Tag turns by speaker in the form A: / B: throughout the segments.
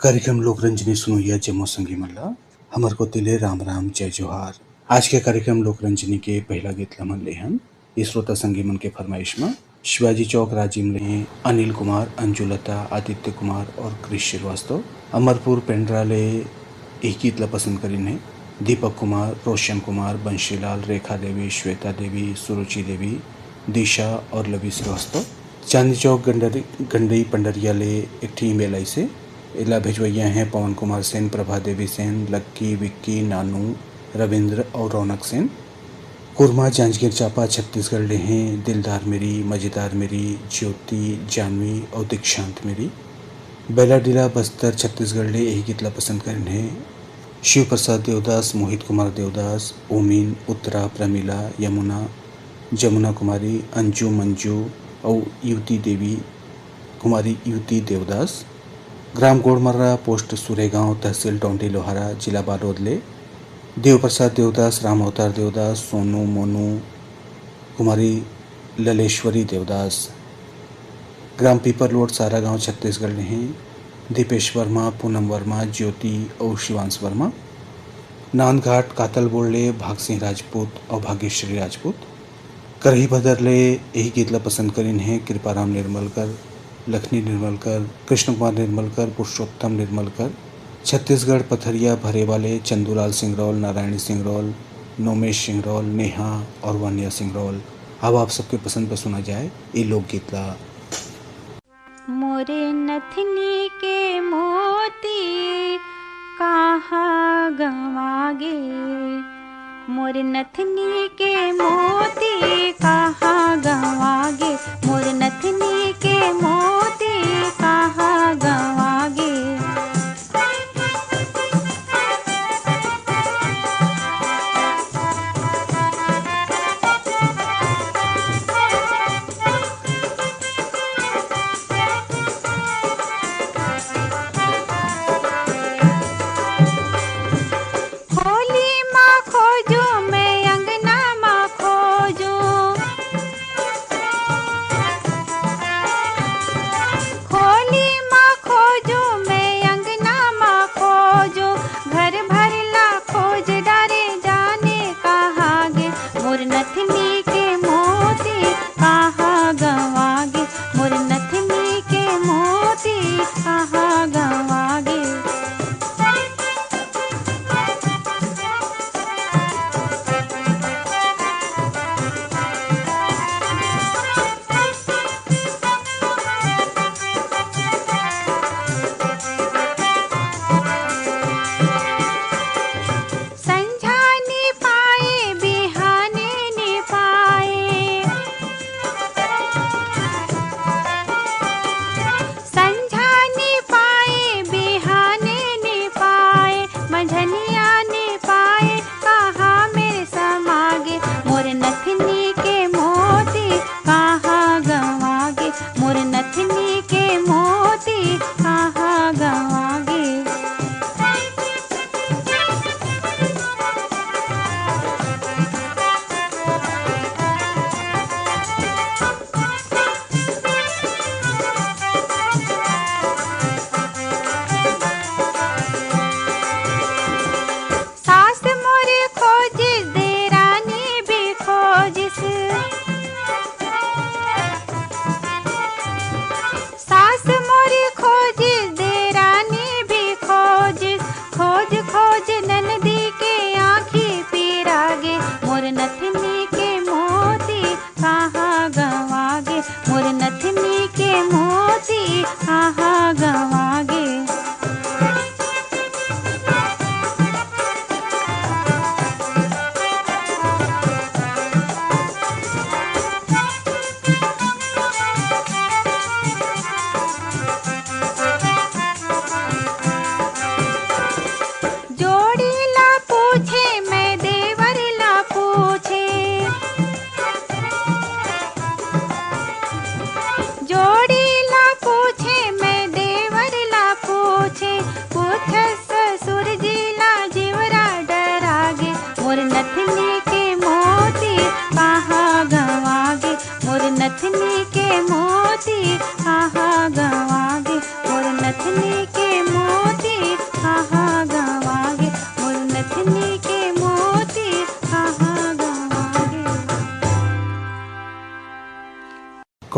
A: कार्यक्रम लोकरंजनी सुनोइया जम्मो संगी मल्ला हमर को तिले राम राम जय जोहार। आज के कार्यक्रम लोकरंजनी के पहला गीत लमन लेहन श्रोता संगी मन के फरमाइश में शिवाजी चौक राजीव ने अनिल कुमार, अंजुलता, आदित्य कुमार और क्रिश श्रीवास्तव। अमरपुर पेंड्रा ले एक गीत ला पसंद करीन है दीपक कुमार, रोशन कुमार, बंशीलाल, रेखा देवी, श्वेता देवी, सुरुचि देवी, दिशा और लवी श्रीवास्तव। चांदी चौक गंडई पंडरिया ले एक टी ईमेल आई से इला भिजवैया हैं पवन कुमार सेन, प्रभा देवी सेन, लक्की, विक्की, नानू, रविंद्र और रौनक सेन। कुरमा जांजगीर चांपा छत्तीसगढ़ ले हैं दिलदार मेरी, मजेदार मेरी, ज्योति, जानवी और दीक्षांत मेरी। बेलाडीला बस्तर छत्तीसगढ़ ले यही गीतला पसंद करें हैं शिव प्रसाद देवदास, मोहित कुमार देवदास, ओमिन, उत्तरा, प्रमिला, यमुना, जमुना कुमारी, अंजू, मंजू और युवती देवी कुमारी युवती देवदास। ग्राम गोड़मर्रा, पोस्ट सुरेगांव, तहसील टोंटी लोहारा, जिला बालोद ले देव प्रसाद देवदास, राम अवतार देवदास, सोनू, मोनू, कुमारी ललेश्वरी देवदास। ग्राम पीपर लोड, सारा गांव छत्तीसगढ़ ले हैं दीपेश वर्मा, पूनम वर्मा, ज्योति और शिवांश वर्मा। नांदघाट कातल बोले भाग सिंह राजपूत और भाग्यश्री राजपूत। करही भदर ले यही गीतला पसंद करीन है कृपाराम निर्मलकर, लखनी निर्मलकर, कृष्ण कुमार निर्मलकर, पुरुषोत्तम निर्मलकर। छत्तीसगढ़ पथरिया भरे वाले चंदूलाल सिंगरौल, नारायणी सिंगरौल, नोमेश सिंगरौल, नेहा और वानिया सिंगरौल। अब आप सबके पसंद पर सुना जाए ये लोकगीत ला।
B: मोरे नथनी के मोती कहाँ गवागे, मोरे नथनी के मोती कहाँ गवागे, मोरे नथनी के मोती कहाँ गवागे।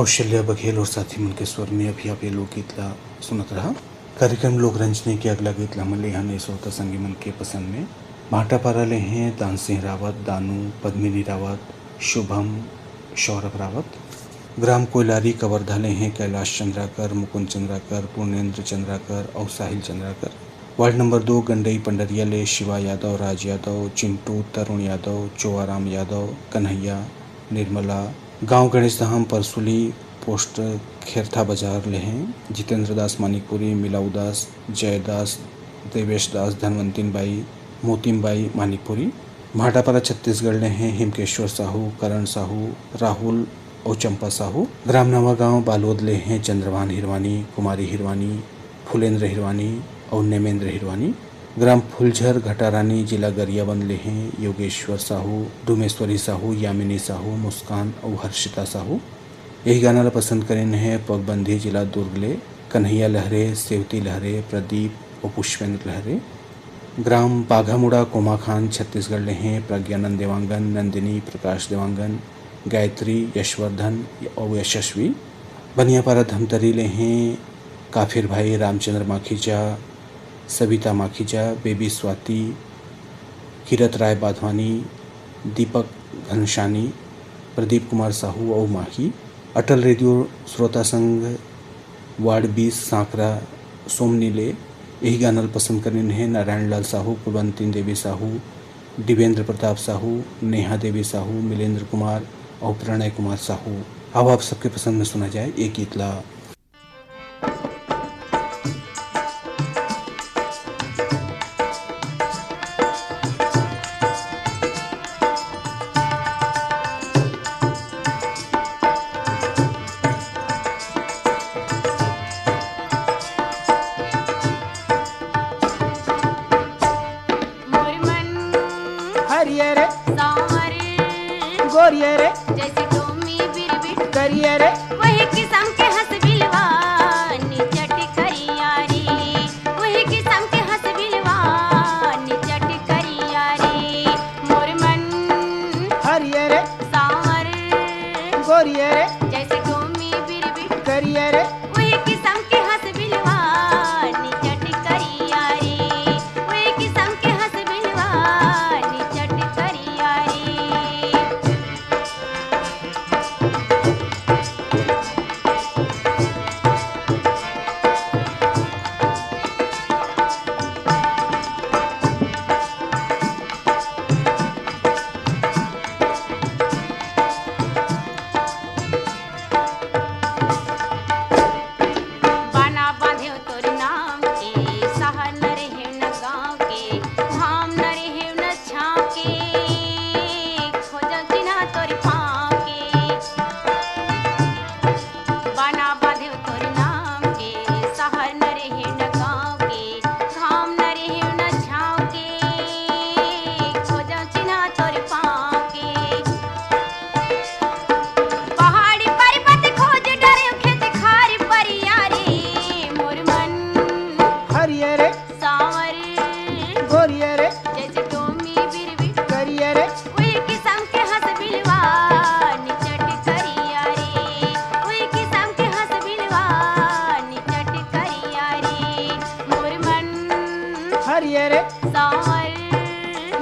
A: कौशल्या बघेल और साथी मन के स्वर में अभी आप ये लोकगीत ला सुनत रहा। कार्यक्रम लोक रंजनी के अगला गीत ला मले हने श्रोता संगी मन के पसंद में भाटापारा ले हैं दान सिंह रावत, दानू, पद्मिनी रावत, शुभम, सौरभ रावत। ग्राम कोयलारी कवर्धा ले हैं कैलाश चंद्राकर, मुकुंद चंद्राकर, पूर्णेंद्र चंद्राकर और साहिल चंद्राकर। वार्ड नंबर 2 गंडई पंडरिया ले शिवा यादव, राज यादव, चिंटू, तरुण यादव, चोआराम यादव, कन्हैया, निर्मला। गांव गणेश धाम परसुली पोस्ट खेरथा बाजार ले हैं जितेंद्र दास मानिकपुरी, मिलाऊ दास, जयदास, देवेश दास, धनवंतिन बाई, मोतिम बाई मानिकपुरी। भाटापारा छत्तीसगढ़ ले हैं हिमकेश्वर साहू, करण साहू, राहुल और चंपा साहू। ग्राम नवा गांव बालोद ले हैं चंद्रभान हिरवानी, कुमारी हिरवानी, फुलेंद्र हिरवानी और नेमेंद्र हिरवानी। ग्राम फुलझर घटारानी जिला गरियाबंद ले हैं योगेश्वर साहू, डुमेश्वरी साहू, यामिनी साहू, मुस्कान और हर्षिता साहू। यही गाना ला पसंद करें हैं पगबंधी जिला दुर्ग ले कन्हैया लहरे, सेवती लहरे, प्रदीप और पुष्पेंद्र लहरे। ग्राम बाघामुड़ा कोमाखान छत्तीसगढ़ ले हैं प्रज्ञानंद देवांगन, नंदिनी, प्रकाश देवांगन, गायत्री, यशवर्धन और यशस्वी। बनियापारा धमतरी ले हैं काफिर भाई रामचंद्र माखीजा, सविता माखीजा, बेबी स्वाति, किरत राय बाधवानी, दीपक घनशानी, प्रदीप कुमार साहू और माही। अटल रेडियो श्रोता संघ वार्ड 20 सांकरा सोमनी ले यही गाना पसंद करने हैं नारायण लाल साहू, कुलवंती देवी साहू, दिवेंद्र प्रताप साहू, नेहा देवी साहू, मिलेंद्र कुमार और प्रणय कुमार साहू। अब आप सबके पसंद में सुना जाए एक गीत ला।
B: जैसे डोमी बिरबिट करिए रे वही किस्म के हंस बिलवा निचट करियारी, वही किस्म के हंस बिलवा निचट करियारी। मोर मन हरिये रे सांवर गोरिये रे जैसे डोमी बिरबिट करिए रे वही किस्म के हंस बिलवा निचट करियारी, वही किस्म के हंस बिलवा निचट करियारी। हरिये रे सांवर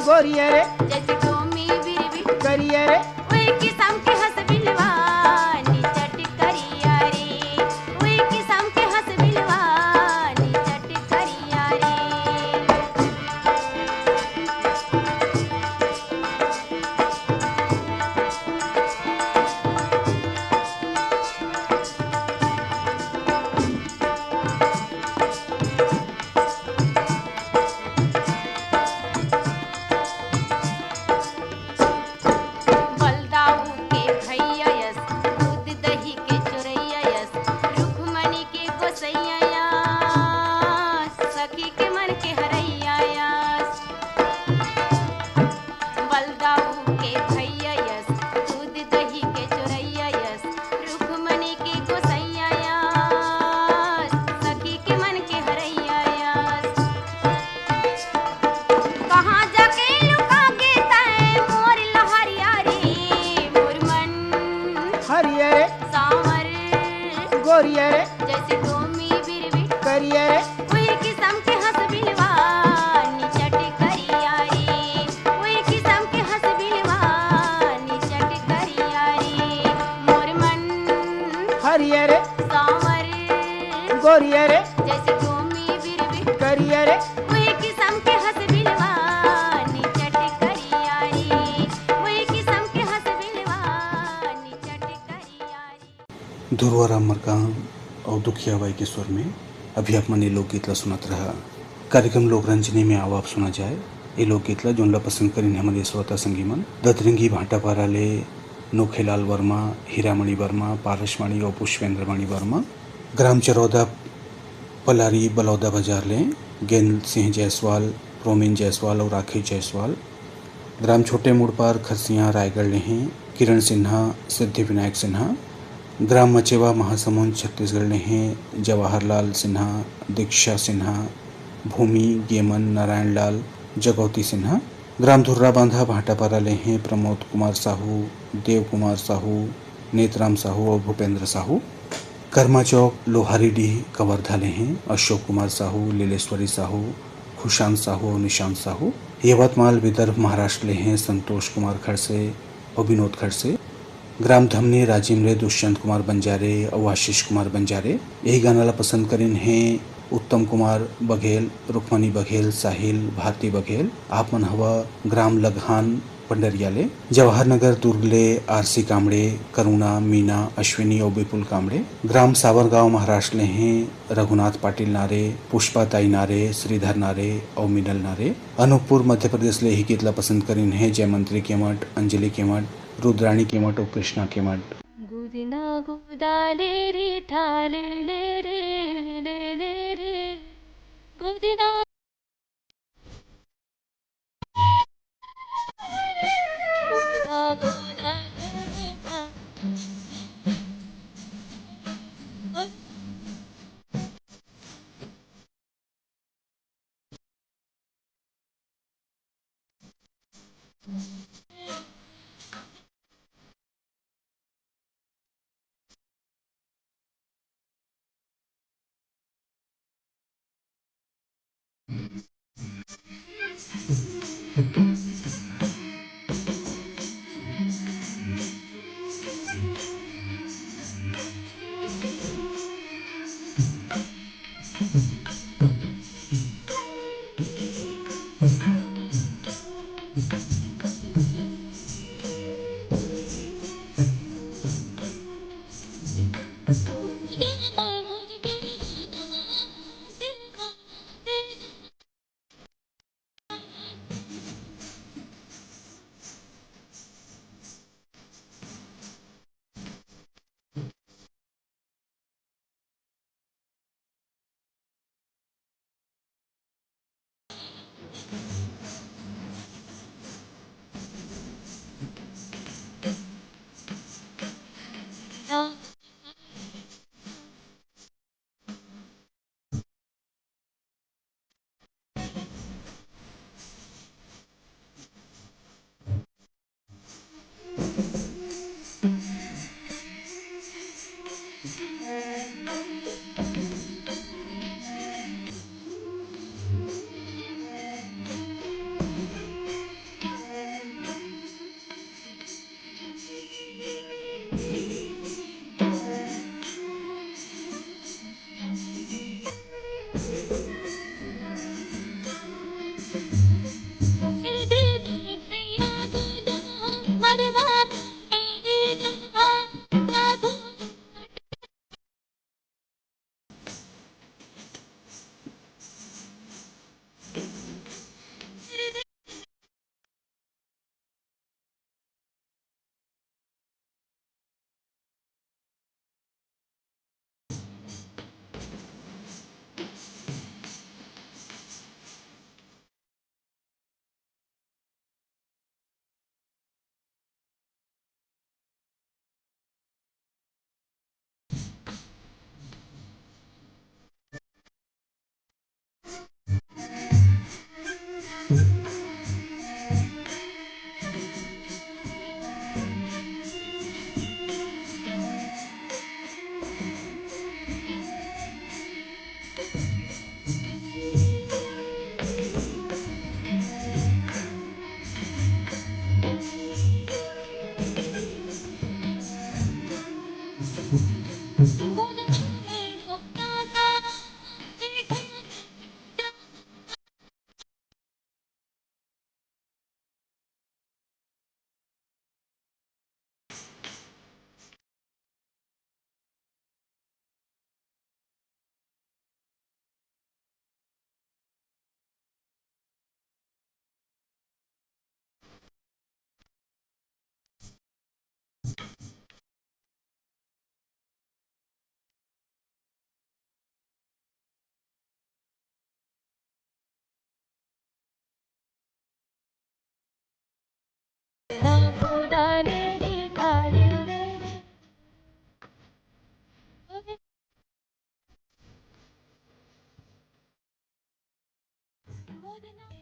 B: गोरिये रे जैसे डोमी बिरबिट करिये रे वही किस्म के हंस बिलवा निचट करियारी, वही किस्म के हंस बिलवा निचट करियारी। हरिये रे सांवर करिए रे, जैसे भूमि बिरबिट करिए रे, वही किस्म के हंसबिलवा निचट करियारी, वही किस्म के हंसबिलवा निचट करियारी।
A: ध्रुवराम मरकाम और दुखिया बाई के स्वर में अभी आप मने लोकगीत ला सुनत रहा। कार्यक्रम लोकरंजनी में आओ आप सुना जाए ये लोकगीत ला जोन ला पसंद करें हमारे श्रोता संगीमन दतरंगी भाटा पाराले नोखेलाल वर्मा, हीरामणि वर्मा, पारसमणि और पुष्पेंद्रमणि वर्मा, ग्राम चरौदा पलारी बलौदा बाजार ले गेंद सिंह जायसवाल, प्रोमिन जायसवाल और राखी जायसवाल, ग्राम छोटे मुड़पार खरसियाँ रायगढ़ ले हैं किरण सिन्हा, सिद्धि विनायक सिन्हा, ग्राम मचेवा महासमुंद छत्तीसगढ़ ले हैं जवाहरलाल सिन्हा, दीक्षा सिन्हा, भूमि गेमन नारायण लाल जगौती सिन्हा, ग्राम धुर्रा बांधा भाटापारा ले हैं प्रमोद कुमार साहू, देव कुमार साहू, नेतराम साहू और भूपेंद्र साहू, कर्मा चौक लोहारीडीह कवर्धा ले हैं अशोक कुमार साहू, लीलेश्वरी साहू, खुशांत साहू और निशांत साहू, यवतमाल विदर्भ महाराष्ट्र ले हैं संतोष कुमार खड़से और विनोद खड़से, ग्राम धमनी राजिमरे दुष्यंत कुमार बंजारे और आशीष कुमार बंजारे। यही गाना ला पसंद करें हैं उत्तम कुमार बघेल, रुक्मणी बघेल, साहिल भारती बघेल। आप मन हवा ग्राम लगहान पंडरियाले, जवाहर नगर दुर्गले आरसी कामड़े, करुणा मीना अश्विनी और विपुल कामड़े, ग्राम सावरगांव महाराष्ट्र ले हैं रघुनाथ पाटिल नारे, पुष्पा ताई नारे, श्रीधर नारे और मिनल नारे। अनूपपुर मध्य प्रदेश ले ही गीत ला पसंद करें हैं जयमंत्री केमठ, अंजलि केमठ, रुद्राणी केमठ और कृष्णा केमठ।
B: गुदिना गुदाले रे ठाले ले रे ले ले रे, गुदिना गुदा गुदा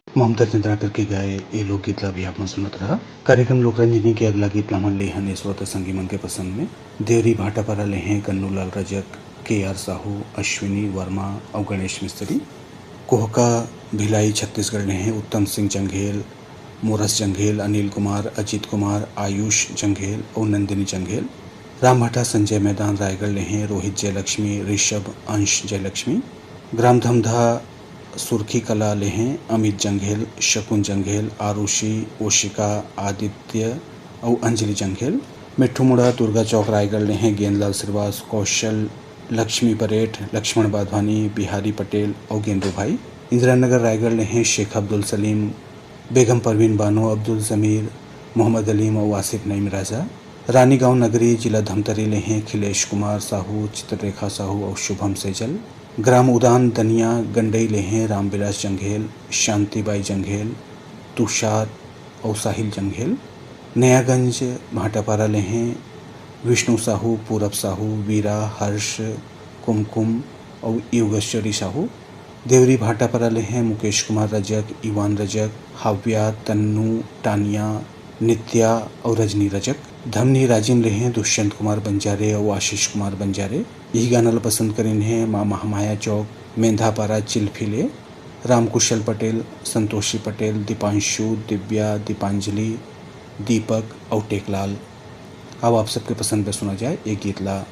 A: ममता चंद्राकर के गाए ये लोकगीतला भी आप सुनत रहा। कार्यक्रम लोकरंजनी के अगला गीत मन ले हन श्रोता संगी मन के पसंद में देवरी भाटापारा ले हैं कन्नूलाल रजक, KR साहू, अश्विनी वर्मा और गणेश मिस्त्री। कोहका भिलाई छत्तीसगढ़ ले हैं उत्तम सिंह जंघेल, मोरस जंघेल, अनिल कुमार, अजीत कुमार, आयुष जंघेल और नंदिनी जंघेल। रामभाटा संजय मैदान रायगढ़ ले हैं रोहित जयलक्ष्मी, ऋषभ, अंश जयलक्ष्मी। ग्राम धमधा सुर्खी कला ले हैं अमित जंघेल, शकुन जंघेल, आरुषि, ओशिका, आदित्य और अंजलि जंघेल। मिट्ठू मुड़ा दुर्गा चौक रायगढ़ ले हैं गेंदलाल श्रीवास, कौशल, लक्ष्मी परेठ, लक्ष्मण बाधवानी, बिहारी पटेल और गेंदू भाई। इंदिरा नगर रायगढ़ ले हैं शेख अब्दुल सलीम, बेगम परवीन बानो, अब्दुल जमीर, मोहम्मद अलीम और आसिफ नईम राजा। रानी गांव नगरी जिला धमतरी ले हैं खिलेश कुमार साहू, चित्ररेखा साहू और शुभम सेजल। ग्राम उदान दनिया गंडई ले हैं रामविलास जंघेल, शांतिबाई जंघेल, तुषार और साहिल जंघेल। नयागंज भाटापारा ले हैं विष्णु साहू, पूरब साहू, वीरा, हर्ष, कुमकुम और योगेश्वरी साहू। देवरी भाटापारा ले हैं मुकेश कुमार रजक, इवान रजक, हाव्या, तन्नू, टानिया, नित्या और रजनी रजक। धमनी राजिन ले हैं दुष्यंत कुमार बंजारे और आशीष कुमार बंजारे। यही गाना ला पसंद करें हैं माँ महामाया चौक, मेंधापारा, चिल्फिले, रामकुशल पटेल, संतोषी पटेल, दीपांशु, दिव्या, दीपांजलि, दीपक और टेकलाल। अब आप सबके पसंद पे सुना जाए एक गीत ला।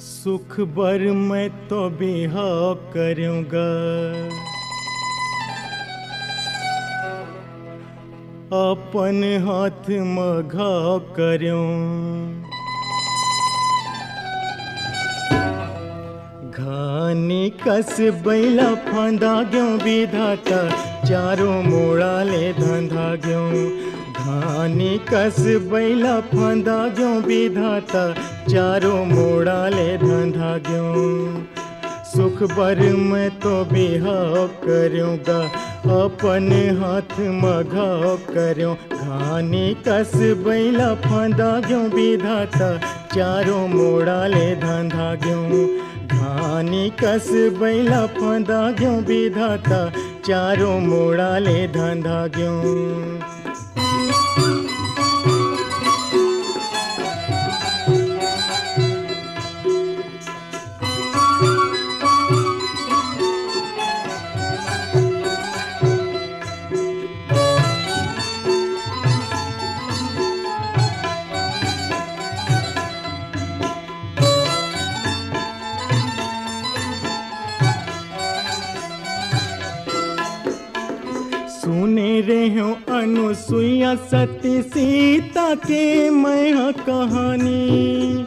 C: सुख बर मैं तो बिहाव करूँगा, अपन हाथ में घाव करूँ। घानी कस बैला फांदा ग्यों विधाता, चारों मोड़ा ले धंधा ग्यों। घानी कस बैला फांदा ग्यों विधाता, चारों मोड़ा ले धंधा ग्यों। सुख बर मैं तो बिहाव करूँगा, अपन हाथ में घाव करूँ। घानी कस बैला फांदा ग्यों विधाता, चारों मोड़ा ले धंधा ग्यों। घानी कस बैला फांदा ग्यों विधाता, चारों मोड़ा ले धंधा ग्यों। सुने रे हो अनुसुईया सती सीता के मैं कहानी।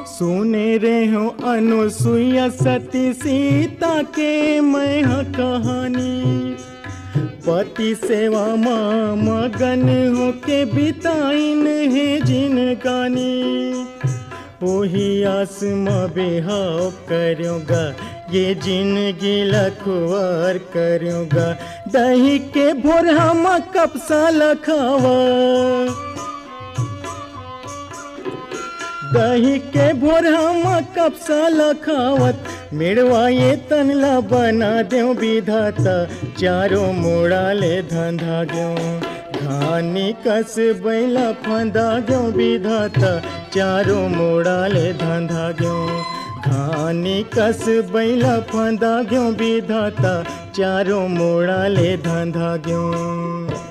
C: सुने रे हो अनुसुईया सती सीता के मैं कहानी। पति सेवा माँ मगन हो के बिताइन है जिनगानी। वही आस में बिहाव करूँगा, ये जिंदगी लखवार करूँगा। दही के भोर हम कपसा लखावा, दही के भोर हम कपसा लखावत। मेड़वा ये तनला बना देव विधाता, चारों मोड़ा ले धंधा ग्यों। घानी कस बैला फंदा ग्यों विधाता, चारों मोड़ा ले धंधा ग्यों। घानी कस बैला फंदा ग्यों विधाता, चारों मोड़ा ले धंधा ग्यों।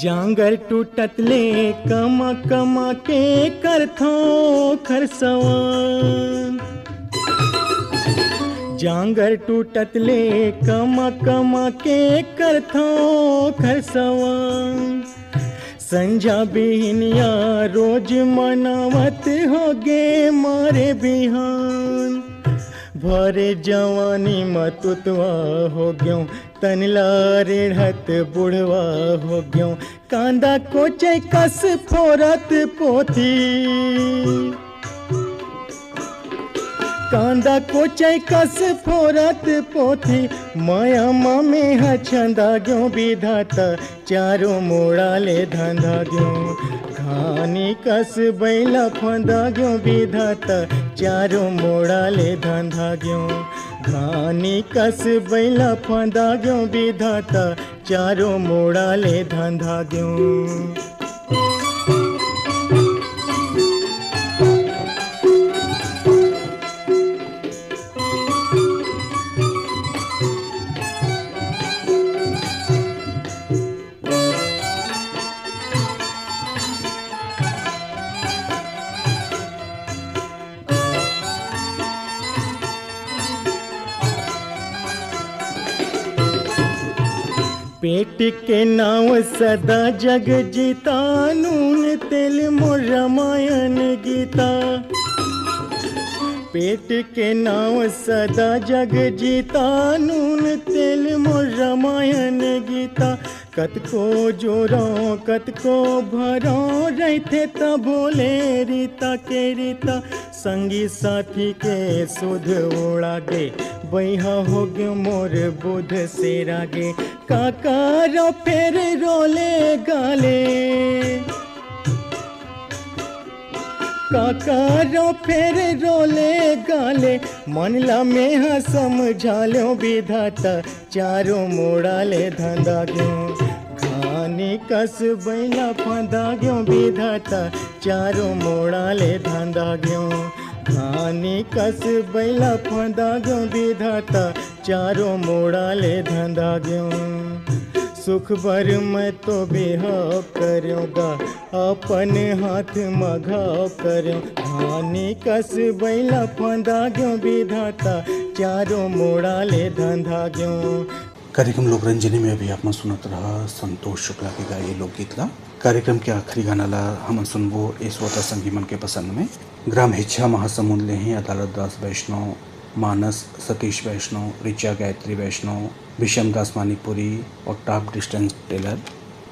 C: जांगर टूटत ले कमा कमा के करथो खरसवान। जांगर टूटत ले कमा कमा के करथो खरसवान। संझा बिहनिया रोज मनावत होगे मारे बिहान। भरे जवानी मतुतवा हो ग्यो तनला रेढ़त बुढ़वा हो ग्यो कांदा कोचे कस फोरत पोथी कांदा कोचे कस फोरत पोथी माया मामे हछंदा ग्यो विधाता चारों मोड़ाले धंधा ग्यो घानी कस बैला फंदा ग्यो विधाता चारों मोड़ाले धंधा ग्यो घानी कस बैला फंदा ग्यो विधाता चारों मोड़ाले धंधा ग्यो पेट के नाव सदा जग जीता नून तेल मोर रामायण गीता पेट के नाव सदा जग जीता नून तेल मोर रामायण गीता कतको जोरो कतको भरो रहते त बोले रीता के रीता संगी साथी के सुध उड़ा गे बैहा हो गयो मोर बुध से रागे काकारो फेर रोले गाले काकारो फेर रोले गाले मनला में हा समझालो विधाता चारों मोड़ाले धंधा ग्यो घानी कस बैला फंदा ग्यो विधाता चारों मोड़ाले धंधा ग्यो घानी कस बैला फंदा ग्यो विधाता चारों मोड़ाले धंधा ग्यो सुख भर मैं तो बेहाव करूँगा अपन हाथ मघाव करूँ घानी कस बैला फंदा ग्यो विधाता चारों मोड़ाले धंधा ग्यो
A: कार्यक्रम लोकरंजनी में अभी आपण सुनत रहा संतोष शुक्ला के गाये लोकगीतला कार्यक्रम के आखिरी गानाला हम सुनबो ए श्रोता संगी मन के पसंद में ग्राम हिच्छा महासमुंद ले हैं अदालत दास वैष्णव मानस सतीश वैष्णव ऋचा गायत्री वैष्णव विषम दास मानिकपुरी और टॉप डिस्टेंस टेलर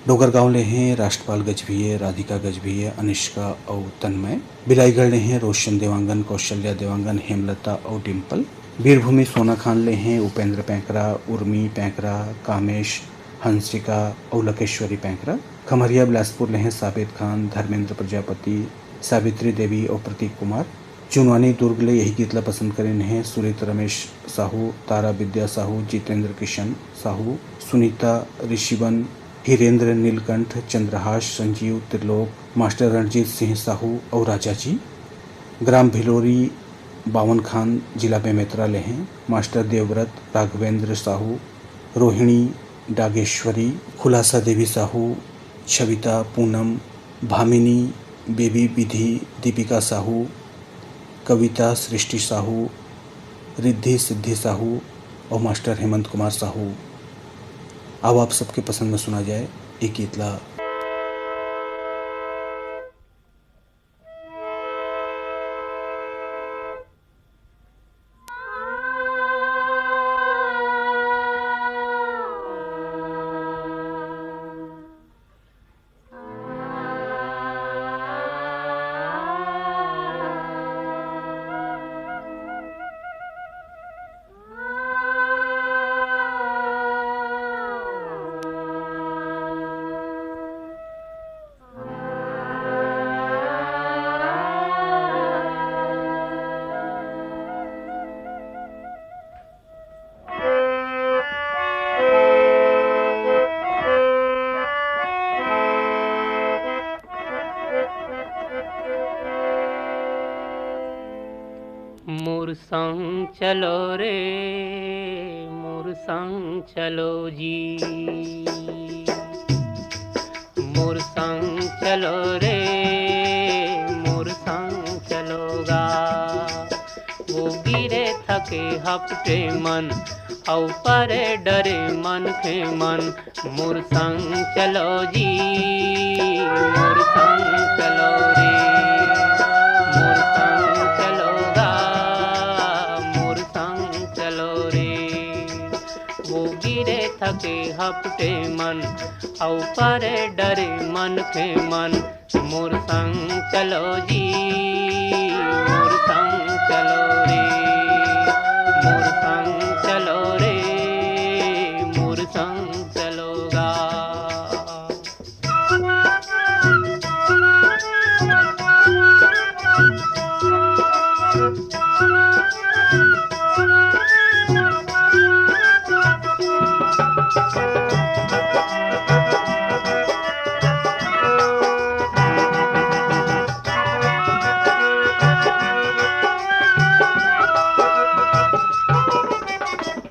A: डोगर गांव ले हैं राष्ट्रपाल गजभिये राधिका गजभिये अनिष्का और तन्मय बिलाईगढ़ ले हैं रोशन देवांगन कौशल्या देवांगन हेमलता और डिम्पल वीरभूमि सोना खान ले हैं उपेंद्र पैंकरा उर्मी पैंकरा कामेश हंसिका और लकेश्वरी पैंकरा खमरिया बिलासपुर ले हैं साबित खान धर्मेंद्र प्रजापति सावित्री देवी और प्रतीक कुमार चुनवानी दुर्ग ले यही गीतला पसंद करें हैं सुरित रमेश साहू तारा विद्या साहू जितेंद्र किशन साहू सुनीता ऋषिवन हिरेंद्र नीलकंठ चंद्रहास संजीव त्रिलोक मास्टर रणजीत सिंह साहू और राजा जी ग्राम भिलोरी बावन खान जिला बेमेतरा ले हैं मास्टर देवव्रत राघवेंद्र साहू रोहिणी डागेश्वरी खुलासा देवी साहू छविता पूनम भामिनी बेबी विधि दीपिका साहू कविता सृष्टि साहू रिद्धि सिद्धि साहू और मास्टर हेमंत कुमार साहू। अब आप सबके पसंद में सुना जाए एक गीतला
D: मोर संग चलो रे मोर संग चलो जी मोर संग चलो रे मोर संग चलोगा वो गिरे थके हपटे मन औ परे डरे मन के मन मोर संग चलो जी मोर संग चलो रे मोर संग चलोगा मोर संग वो गिरे थके हपटे मन औ परे डरे मन के मन मोर संग चलो जी मोर संग चलो रे मोर संग चलो रे मोर संग चलोगा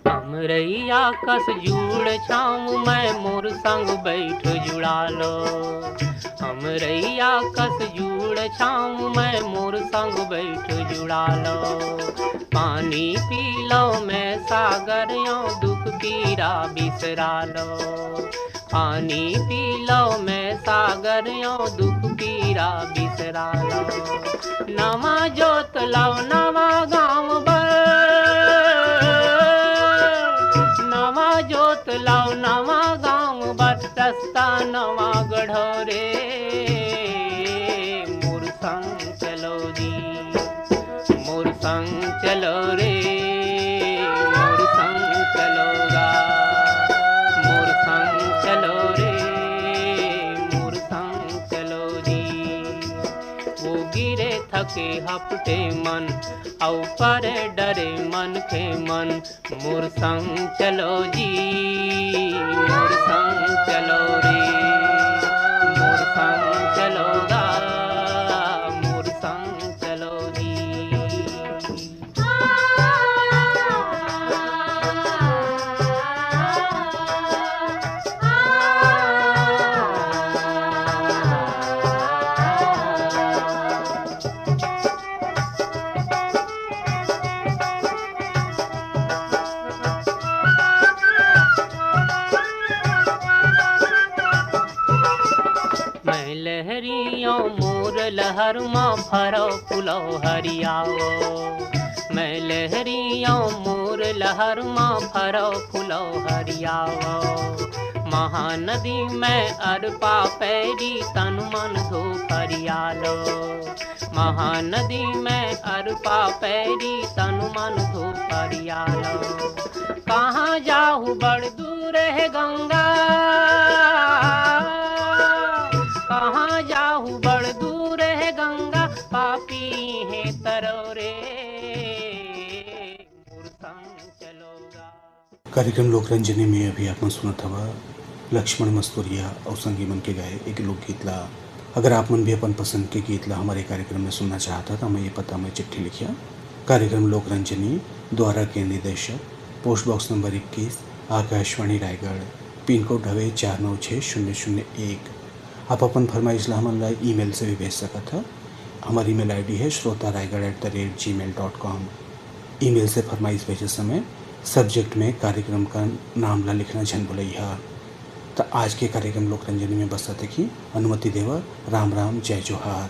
D: हमरैया कस जुड़ छाऊं मैं मोर संग बैठ जुड़ा लो हमरैया कस जुड़ छाऊं मैं मोर संग बैठ जुड़ा लो पानी पी लो मैं सागर यो दुख पीरा बिसरा लो पानी पी लो मैं सागर यो दुख पीरा बिसरा लो नवा जोत लाओ नवा गाँव नवा जोत लाओ नवा गाँव बर रास्ता नवा गढ़ो रे मोर संग चलो जी मोर संग चलो रे मोर संग चलोगा मोर संग चलो रे मोर संग चलो जी वो गिरे थके हपटे मन औ परे डरे मन के मन मोर संग चलो जी मोर संग चलो रे मोर संग चलोगा मोर संग चलो जी मैं लहरियों मोर लहर माँ भरो फुलो हरियाओ मैं लहरियों मोर लहर माँ भरो फुलो हरियाओ महानदी में अरपा पैरी तन मन धो फरियालो महानदी में अरपा पैरी तन मन धो फरियालो कहाँ जाहू बड़ दूर है गंगा कहाँ जाहू बड़ दूर है गंगा पापी है तरोरे मोर संग चलोगा।
A: कार्यक्रम लोकरंजनी में अभी आपने सुना था लक्ष्मण मस्तूरिया और संगीमन के गाए एक लोकगीत ला। अगर आप मन भी अपन पसंद के गीत ला हमारे कार्यक्रम में सुनना चाहता तो हमें ये पता में चिट्ठी लिखिया। कार्यक्रम लोकरंजनी द्वारा के निदेशक post box number 21 Akashvani Raigarh pin code हवे 496001। आप अपन फरमाइश ला हमन ला ईमेल से भी भेज सकत था। हमारी ईमेल आईडी है shrotaraigarh@gmail.com। ईमेल से फरमाइश भेजे समय सब्जेक्ट में कार्यक्रम का नाम ला लिखना झन भुलैया। तो आज के कार्यक्रम लोकरंजनी में बस तक ही अनुमति देवा। राम राम जय जोहार।